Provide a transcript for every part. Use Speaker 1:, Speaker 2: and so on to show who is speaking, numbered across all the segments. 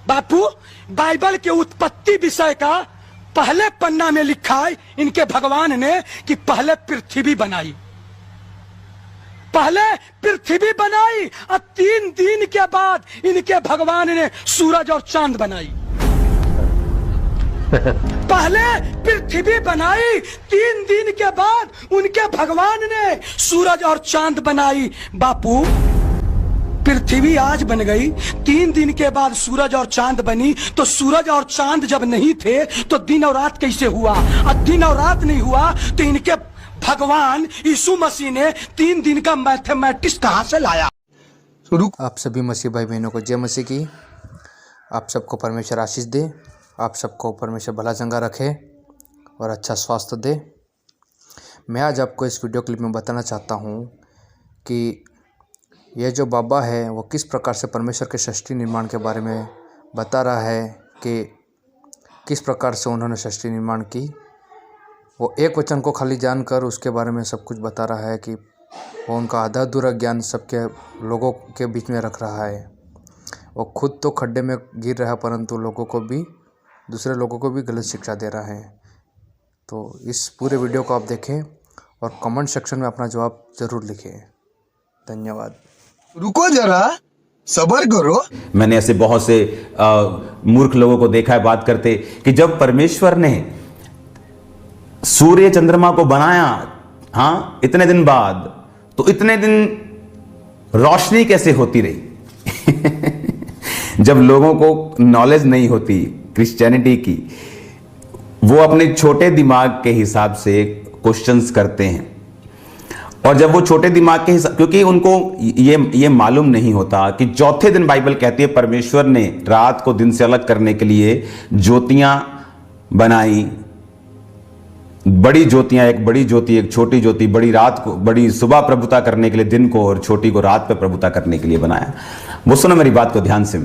Speaker 1: बापू, Bible के उत्पत्ति विषय का पहले पन्ना में लिखा है इनके भगवान ने कि पहले पृथ्वी बनाई, पहले पृथ्वी बनाई और 3 दिन के बाद इनके भगवान ने सूरज और चांद बनाई। पहले पृथ्वी बनाई, 3 दिन के बाद उनके भगवान ने सूरज और चांद बनाई। बापू, पृथ्वी आज बन गई, 3 दिन के बाद सूरज और चांद बनी, तो सूरज और चांद जब नहीं थे तो दिन और रात कैसे हुआ? और दिन और रात नहीं हुआ तो इनके भगवान यीशु मसीह ने 3 दिन का मैथमेटिक्स कहां से लाया?
Speaker 2: आप सभी मसीह भाई बहनों को जय मसीह की। आप सबको परमेश्वर आशीष दे, आप सबको परमेश्वर भला चंगा रखे और अच्छा स्वास्थ्य दे। मैं आज आपको इस वीडियो क्लिप में बताना चाहता हूँ कि यह जो बाबा है वो किस प्रकार से परमेश्वर के सृष्टि निर्माण के बारे में बता रहा है कि किस प्रकार से उन्होंने सृष्टि निर्माण की। वो एक वचन को खाली जानकर उसके बारे में सब कुछ बता रहा है कि वो उनका आधा अधूरा ज्ञान सबके लोगों के बीच में रख रहा है। वो खुद तो खड्डे में गिर रहा है परंतु दूसरे लोगों को भी गलत शिक्षा दे रहा है। तो इस पूरे वीडियो को आप देखें और कमेंट सेक्शन में अपना जवाब ज़रूर लिखें। धन्यवाद।
Speaker 3: रुको जरा, सब्र करो।
Speaker 4: मैंने ऐसे बहुत से मूर्ख लोगों को देखा है बात करते कि जब परमेश्वर ने सूर्य चंद्रमा को बनाया, हाँ, इतने दिन बाद, तो इतने दिन रोशनी कैसे होती रही? जब लोगों को नॉलेज नहीं होती क्रिश्चियनिटी की, वो अपने छोटे दिमाग के हिसाब से क्वेश्चंस करते हैं। और जब वो छोटे दिमाग के हिसाब, क्योंकि उनको ये मालूम नहीं होता कि चौथे दिन बाइबल कहती है परमेश्वर ने रात को दिन से अलग करने के लिए ज्योतियां बनाई। बड़ी ज्योतियां, एक बड़ी ज्योति, एक छोटी ज्योति, बड़ी रात को, बड़ी सुबह प्रभुता करने के लिए दिन को और छोटी को रात पे प्रभुता करने के लिए बनाया। वो सुनो मेरी बात को ध्यान से।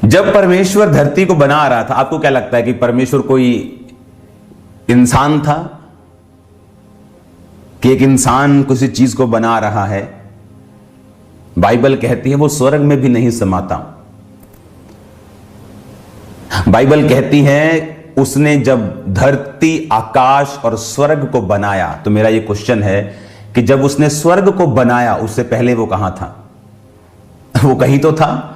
Speaker 4: जब परमेश्वर धरती को बना रहा था, आपको क्या लगता है कि परमेश्वर कोई इंसान था कि एक इंसान किसी चीज को बना रहा है? बाइबल कहती है वो स्वर्ग में भी नहीं समाता। बाइबल कहती है उसने जब धरती, आकाश और स्वर्ग को बनाया। तो मेरा ये क्वेश्चन है कि जब उसने स्वर्ग को बनाया उससे पहले वो कहां था? वो कहीं तो था।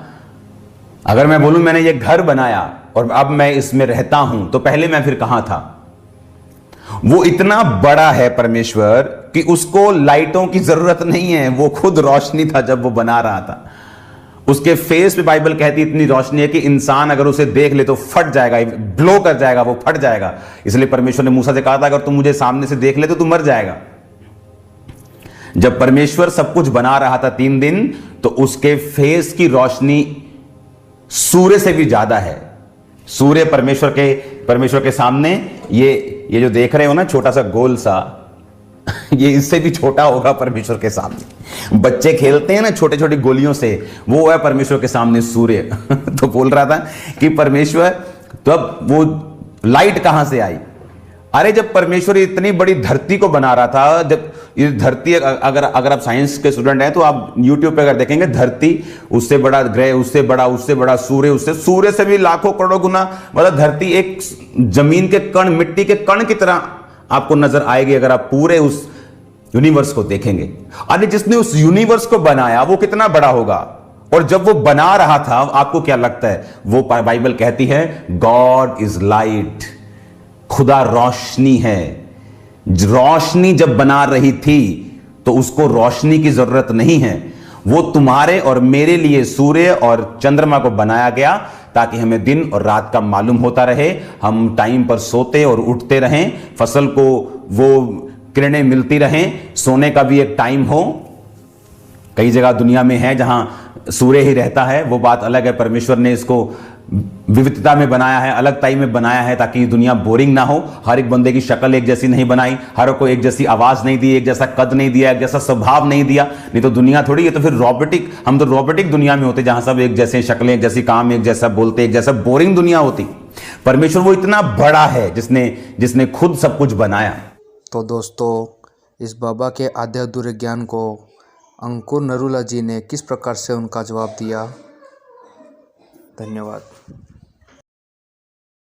Speaker 4: अगर मैं बोलूं मैंने ये घर बनाया और अब मैं इसमें रहता हूं, तो पहले मैं फिर कहां था? वो इतना बड़ा है परमेश्वर कि उसको लाइटों की जरूरत नहीं है, वो खुद रोशनी था जब वो बना रहा था। उसके फेस पे बाइबल कहती है इतनी रोशनी है कि इंसान अगर उसे देख ले तो फट जाएगा, ब्लो कर जाएगा, वो फट जाएगा। इसलिए परमेश्वर ने मूसा से कहा था अगर तुम मुझे सामने से देख ले तो तू मर जाएगा। जब परमेश्वर सब कुछ बना रहा था 3 दिन, तो उसके फेस की रोशनी सूर्य से भी ज्यादा है। सूर्य परमेश्वर के सामने ये जो देख रहे हो ना, छोटा सा गोल सा, ये इससे भी छोटा होगा परमेश्वर के सामने। बच्चे खेलते हैं ना छोटे छोटी गोलियों से, वो है परमेश्वर के सामने सूर्य। तो बोल रहा था कि परमेश्वर, तो अब वो लाइट कहां से आई? अरे जब परमेश्वर इतनी बड़ी धरती को बना रहा था, जब ये धरती, अगर आप साइंस के स्टूडेंट हैं तो आप यूट्यूब पे अगर देखेंगे, धरती उससे बड़ा, ग्रह उससे बड़ा, सूर्य से भी लाखों करोड़ों गुना, मतलब धरती एक जमीन के कण, मिट्टी के कण की तरह आपको नजर आएगी अगर आप पूरे उस यूनिवर्स को देखेंगे। अरे जिसने उस यूनिवर्स को बनाया वो कितना बड़ा होगा? और जब वो बना रहा था, आपको क्या लगता है? वो बाइबल कहती है गॉड इज लाइट, खुदा रोशनी है। रोशनी जब बना रही थी तो उसको रोशनी की जरूरत नहीं है। वो तुम्हारे और मेरे लिए सूर्य और चंद्रमा को बनाया गया ताकि हमें दिन और रात का मालूम होता रहे, हम टाइम पर सोते और उठते रहें, फसल को वो किरणें मिलती रहें, सोने का भी एक टाइम हो। कई जगह दुनिया में है जहां सूर्य ही रहता है, वो बात अलग है। परमेश्वर ने इसको विविधता में बनाया है, अलग टाइम में बनाया है ताकि दुनिया बोरिंग ना हो। हर एक बंदे की शक्ल एक जैसी नहीं बनाई, हर को एक जैसी आवाज नहीं दी, एक जैसा कद नहीं दिया, एक जैसा स्वभाव नहीं दिया। नहीं तो दुनिया थोड़ी, ये तो फिर रोबोटिक, हम तो रोबोटिक दुनिया में होते जहां सब एक जैसे शक्लें, एक जैसी काम, एक जैसा बोलते, एक जैसा, बोरिंग दुनिया होती। परमेश्वर वो इतना बड़ा है जिसने खुद सब कुछ बनाया।
Speaker 2: तो दोस्तों, इस बाबा के आधे अधूरे ज्ञान को अंकुर नरूला जी ने किस प्रकार से उनका जवाब दिया, धन्यवाद।